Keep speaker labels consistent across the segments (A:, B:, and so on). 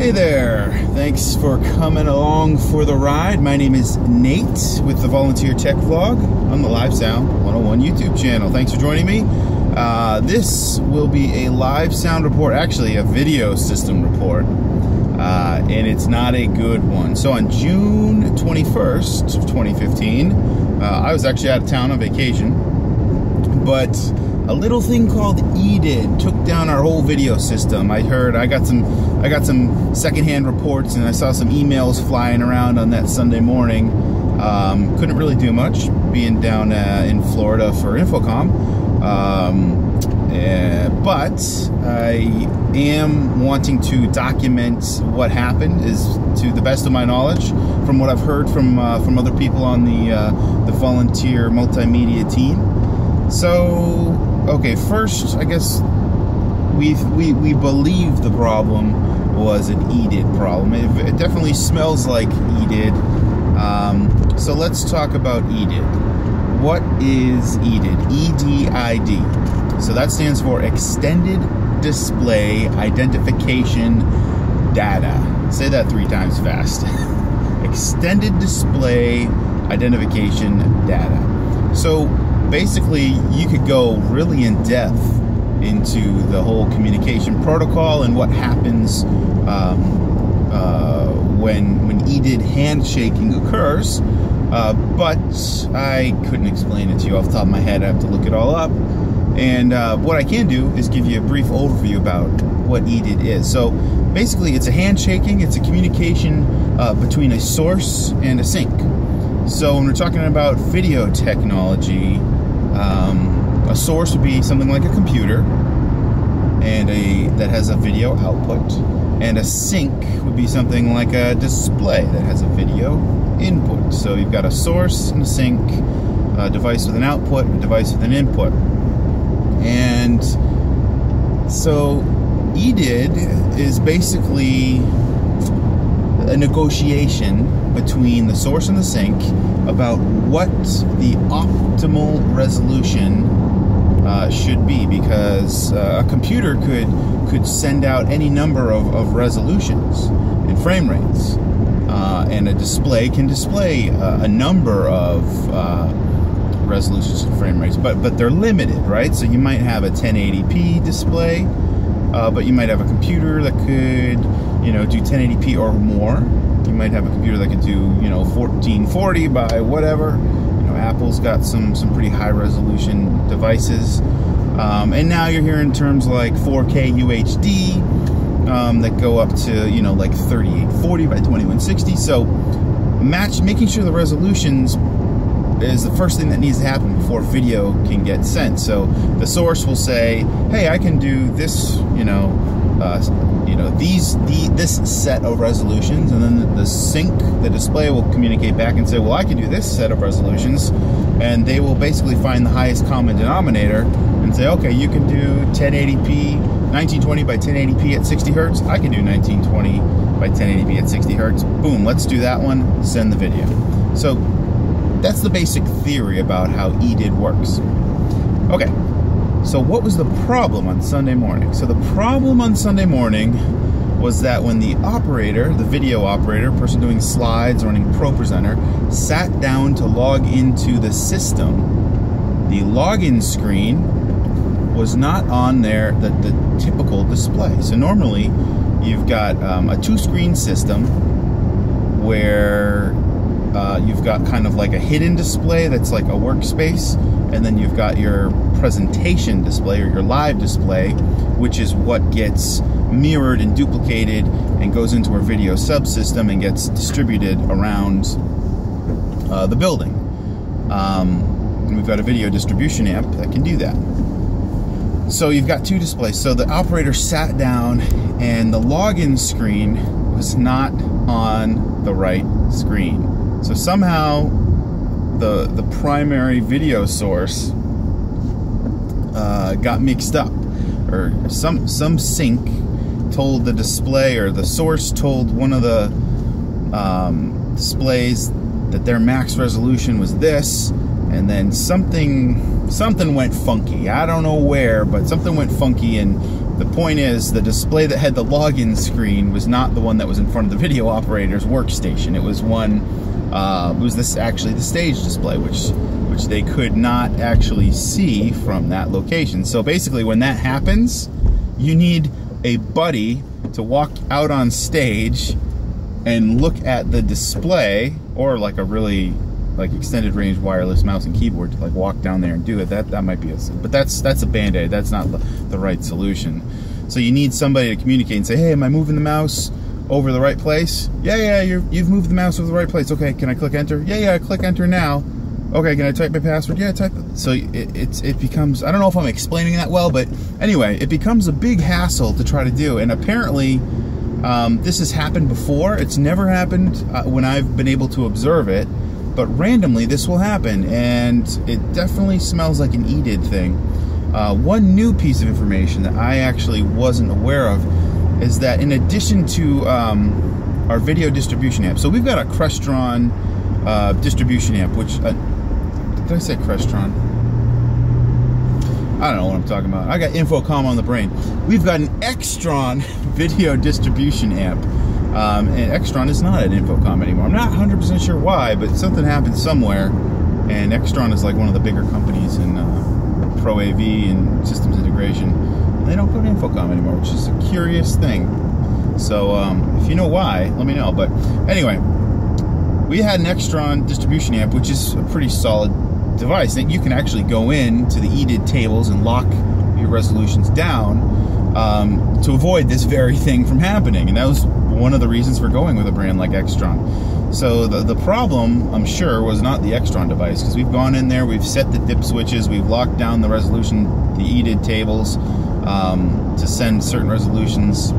A: Hey there, thanks for coming along for the ride. My name is Nate with the Volunteer Tech Vlog on the Live Sound 101 YouTube channel. Thanks for joining me. This will be a live sound report, actually a video system report, and it's not a good one. So on June 21st of 2015, I was actually out of town on vacation, but a little thing called EDID took down our whole video system. I got some secondhand reports, and I saw some emails flying around on that Sunday morning. Couldn't really do much, being down in Florida for Infocom. But I am wanting to document what happened, is to the best of my knowledge, from what I've heard from other people on the volunteer multimedia team. So, okay, first, I guess we believe the problem was an EDID problem. It definitely smells like EDID. So let's talk about EDID. What is EDID? EDID. So that stands for Extended Display Identification Data. Say that 3 times fast. Extended Display Identification Data. So basically, you could go really in depth into the whole communication protocol and what happens when EDID handshaking occurs, but I couldn't explain it to you off the top of my head. I have to look it all up. And what I can do is give you a brief overview about what EDID is. So basically, it's a handshaking. It's a communication between a source and a sink. So when we're talking about video technology, a source would be something like a computer and that has a video output, and a sink would be something like a display that has a video input. So you've got a source and a sink, a device with an output, a device with an input. And so EDID is basically a negotiation between the source and the sink about what the optimal resolution should be, because a computer could send out any number of resolutions and frame rates, and a display can display a number of resolutions and frame rates, but they're limited, right? So you might have a 1080p display, but you might have a computer that could, do 1080p or more. You might have a computer that could do, 1440 by whatever. Apple's got some pretty high resolution devices. And now you're hearing terms like 4K UHD that go up to, like 3840 by 2160. So making sure the resolutions is the first thing that needs to happen before video can get sent. So the source will say, hey, I can do this, this set of resolutions, and then the sink, the display, will communicate back and say, well, I can do this set of resolutions, and they will basically find the highest common denominator and say, okay, you can do 1080p, 1920 by 1080p at 60 hertz. I can do 1920 by 1080p at 60 hertz. Boom, let's do that one. Send the video. So that's the basic theory about how EDID works. Okay. So what was the problem on Sunday morning? So the problem on Sunday morning was that when the operator, the video operator, person doing slides, running ProPresenter, sat down to log into the system, the login screen was not on there, the typical display. So normally you've got a 2-screen system where you've got kind of like a hidden display that's like a workspace, and then you've got your presentation display, or your live display, which is what gets mirrored and duplicated and goes into our video subsystem and gets distributed around the building. And we've got a video distribution amp that can do that. So you've got 2 displays. So the operator sat down, and the login screen was not on the right screen. So somehow the primary video source got mixed up, or some sink told the display, or the source told one of the displays that their max resolution was this, and then something went funky. I don't know where, but something went funky, and The point is, the display that had the login screen was not the one that was in front of the video operator's workstation. It was one, actually the stage display, which they could not actually see from that location. So basically, when that happens, you need a buddy to walk out on stage and look at the display, or like a really extended range wireless mouse and keyboard to like walk down there and do it. That might be but that's a band-aid. That's not the right solution. So you need somebody to communicate and say, hey, am I moving the mouse over the right place? Yeah, you've moved the mouse over the right place. Okay, can I click enter? Yeah, click enter now. Okay, can I type my password? Yeah, type it. So it becomes, I don't know if I'm explaining that well, but anyway, it becomes a big hassle to try to do. And apparently, this has happened before. It's never happened when I've been able to observe it, but randomly this will happen, and it definitely smells like an EDID thing. One new piece of information that I actually wasn't aware of is that in addition to our video distribution app, so we've got a Crestron distribution amp, which did I say Crestron? I don't know what I'm talking about. I got Infocom on the brain. We've got an Extron video distribution amp, and Extron is not at Infocom anymore. I'm not 100% sure why, but something happened somewhere, and Extron is like one of the bigger companies in Pro AV and systems integration. And they don't go to Infocom anymore, which is a curious thing. So if you know why, let me know. But anyway, we had an Extron distribution amp, which is a pretty solid device that you can actually go in to the EDID tables and lock your resolutions down to avoid this very thing from happening. And that was one of the reasons for going with a brand like Extron. So the problem, I'm sure, was not the Extron device, because we've gone in there, we've set the dip switches, we've locked down the resolution, the EDID tables to send certain resolutions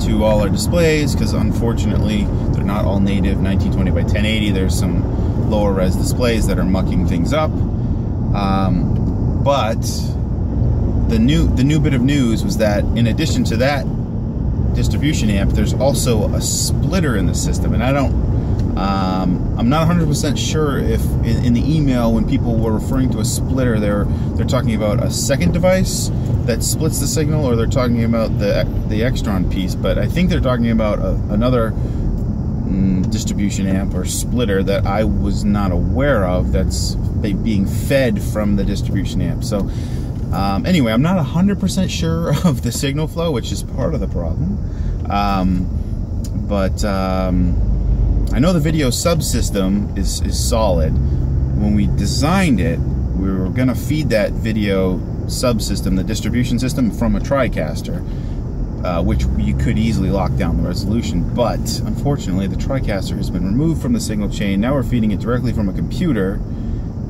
A: to all our displays, because unfortunately they're not all native 1920 by 1080. There's some lower res displays that are mucking things up. But the new bit of news was that in addition to that distribution amp, there's also a splitter in the system, and I'm not 100% sure if in the email when people were referring to a splitter, they're talking about a second device that splits the signal, or they're talking about the Extron piece. But I think they're talking about another distribution amp or splitter that I was not aware of, that's being fed from the distribution amp. So anyway, I'm not 100% sure of the signal flow, which is part of the problem. But I know the video subsystem is solid. When we designed it, we were going to feed that video subsystem, the distribution system, from a TriCaster, which you could easily lock down the resolution. But unfortunately, the TriCaster has been removed from the signal chain. Now we're feeding it directly from a computer,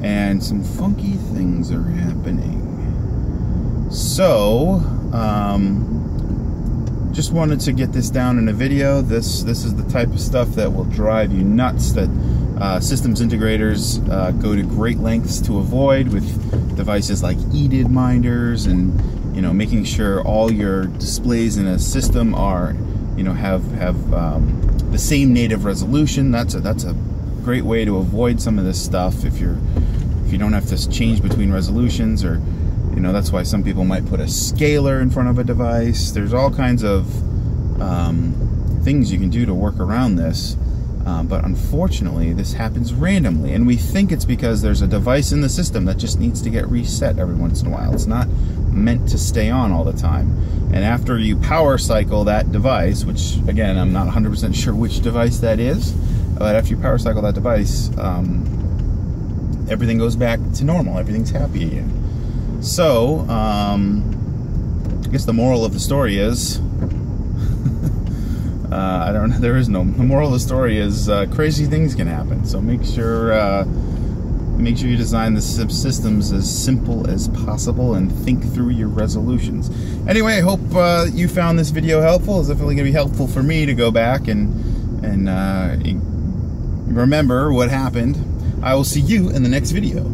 A: and some funky things are happening. So, just wanted to get this down in a video. This is the type of stuff that will drive you nuts, that systems integrators go to great lengths to avoid with devices like EDID minders, and making sure all your displays in a system are have the same native resolution. That's a great way to avoid some of this stuff if you don't have to change between resolutions, or that's why some people might put a scaler in front of a device. There's all kinds of things you can do to work around this, but unfortunately this happens randomly, and we think it's because there's a device in the system that just needs to get reset every once in a while. It's not meant to stay on all the time. And after you power cycle that device, which again, I'm not 100% sure which device that is, but after you power cycle that device, everything goes back to normal. Everything's happy again. So, I guess the moral of the story is, I don't know, there is no, the moral of the story is crazy things can happen. So make sure you design the systems as simple as possible and think through your resolutions. Anyway, I hope you found this video helpful. It's definitely going to be helpful for me to go back and remember what happened. I will see you in the next video.